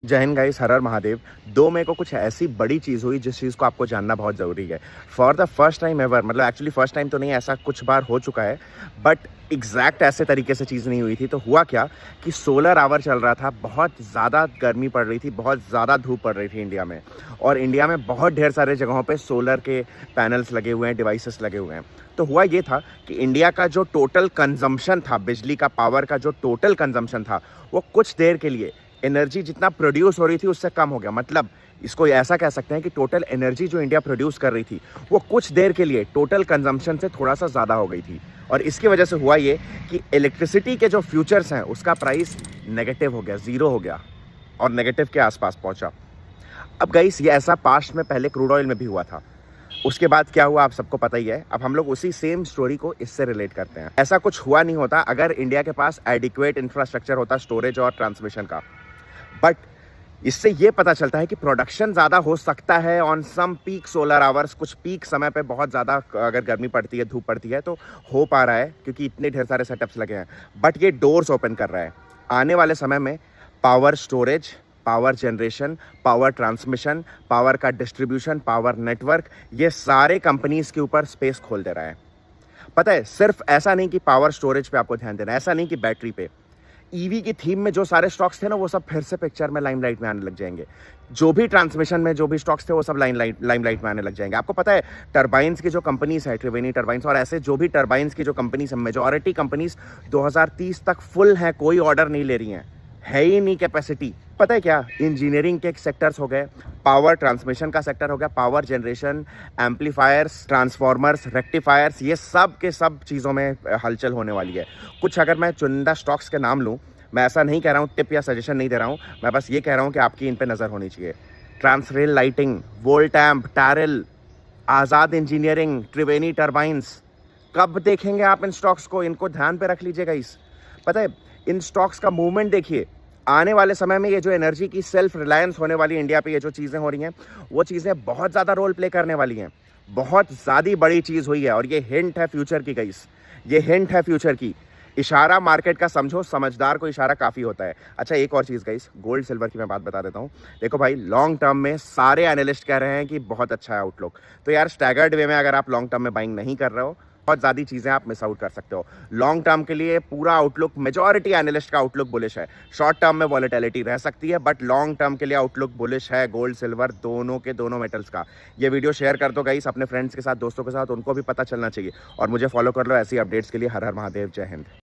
जय हिंद गाइस, हर हर महादेव। 2 मई को कुछ ऐसी बड़ी चीज़ हुई जिस चीज़ को आपको जानना बहुत ज़रूरी है। For the first time ever, मतलब एक्चुअली फर्स्ट टाइम तो नहीं, ऐसा कुछ बार हो चुका है, बट एग्जैक्ट ऐसे तरीके से चीज़ नहीं हुई थी। तो हुआ क्या कि सोलर आवर चल रहा था, बहुत ज़्यादा गर्मी पड़ रही थी, बहुत ज़्यादा धूप पड़ रही थी इंडिया में। और इंडिया में बहुत ढेर सारे जगहों पे सोलर के पैनल्स लगे हुए हैं, डिवाइसेस लगे हुए हैं। तो हुआ ये था कि इंडिया का जो टोटल कंजम्पशन था, बिजली का, पावर का जो टोटल कंजम्पशन था, वो कुछ देर के लिए एनर्जी जितना प्रोड्यूस हो रही थी उससे कम हो गया। मतलब इसको ऐसा कह सकते हैं कि टोटल एनर्जी जो इंडिया प्रोड्यूस कर रही थी वो कुछ देर के लिए टोटल कंजम्पशन से थोड़ा सा ज़्यादा हो गई थी। और इसकी वजह से हुआ ये कि इलेक्ट्रिसिटी के जो फ्यूचर्स हैं उसका प्राइस नेगेटिव हो गया, ज़ीरो हो गया और नेगेटिव के आसपास पहुंचा। अब गाइस, ये ऐसा पास्ट में पहले क्रूड ऑयल में भी हुआ था। उसके बाद क्या हुआ आप सबको पता ही है। अब हम लोग उसी सेम स्टोरी को इससे रिलेट करते हैं। ऐसा कुछ हुआ नहीं होता अगर इंडिया के पास एडिक्वेट इंफ्रास्ट्रक्चर होता स्टोरेज और ट्रांसमिशन का। बट इससे ये पता चलता है कि प्रोडक्शन ज़्यादा हो सकता है on some peak solar hours. कुछ पीक समय पे बहुत ज़्यादा अगर गर्मी पड़ती है, धूप पड़ती है, तो हो पा रहा है क्योंकि इतने ढेर सारे सेटअप्स लगे हैं। बट ये डोर्स ओपन कर रहा है आने वाले समय में power storage, power generation, power transmission, power का डिस्ट्रीब्यूशन, पावर नेटवर्क, ये सारे कंपनीज के ऊपर स्पेस खोल दे रहा है। पता है, सिर्फ ऐसा नहीं कि पावर स्टोरेज पे आपको ध्यान देना है, ऐसा नहीं कि बैटरी पे। ईवी की थीम में जो सारे स्टॉक्स थे ना, वो सब फिर से पिक्चर में लाइमलाइट में आने लग जाएंगे। जो भी ट्रांसमिशन में जो भी स्टॉक्स थे वो सब लाइमलाइट में आने लग जाएंगे। आपको पता है, टरबाइंस की जो कंपनीज है, त्रिवेणी टरबाइंस और ऐसे जो भी टरबाइंस की जो कंपनीज है, मेजॉरिटी कंपनीज 2030 तक फुल हैं, कोई ऑर्डर नहीं ले रही हैं, है ही नहीं कैपेसिटी। पता है क्या, इंजीनियरिंग के सेक्टर्स हो गए, पावर ट्रांसमिशन का सेक्टर हो गया, power generation, amplifiers, transformers, rectifiers, ये सब के सब चीज़ों में हलचल होने वाली है। कुछ अगर मैं चुनिंदा स्टॉक्स के नाम लूँ, मैं ऐसा नहीं कह रहा हूँ, टिप या सजेशन नहीं दे रहा हूँ, मैं बस ये कह रहा हूँ कि आपकी इन पे नज़र होनी चाहिए। ट्रांसरेल लाइटिंग, वोल्टैम्प, टैरल, आज़ाद इंजीनियरिंग, त्रिवेणी टरबाइंस। कब देखेंगे आप इन स्टॉक्स को? इनको ध्यान पे रख लीजिएगा। पता है, इन स्टॉक्स का मूवमेंट देखिए। आने वाले समय में ये जो एनर्जी की सेल्फ रिलायंस होने वाली इंडिया पे, ये जो चीज़ें हो रही हैं, वो चीज़ें बहुत ज़्यादा रोल प्ले करने वाली हैं। बहुत ज़्यादा बड़ी चीज़ हुई है और ये हिंट है फ्यूचर की गाइस, ये हिंट है फ्यूचर की। इशारा मार्केट का समझो, समझदार को इशारा काफ़ी होता है। अच्छा, एक और चीज़ गाइस, गोल्ड सिल्वर की मैं बात बता देता हूँ। देखो भाई, लॉन्ग टर्म में सारे एनालिस्ट कह रहे हैं कि बहुत अच्छा है आउटलुक। तो यार, स्टैगर्ड वे में अगर आप लॉन्ग टर्म में बाइंग नहीं कर रहे हो, बहुत ज़्यादा चीज़ें आप मिस आउट कर सकते हो। लॉन्ग टर्म के लिए पूरा आउटलुक, मेजॉरिटी एनालिस्ट का आउटलुक बुलिश है। शॉर्ट टर्म में वॉलेटिलिटी रह सकती है, बट लॉन्ग टर्म के लिए आउटलुक बुलिश है गोल्ड सिल्वर दोनों के दोनों मेटल्स का। ये वीडियो शेयर कर दो गाइस अपने फ्रेंड्स के साथ, दोस्तों के साथ, उनको भी पता चलना चाहिए। और मुझे फॉलो कर लो ऐसी अपडेट्स के लिए। हर हर महादेव, जय हिंद।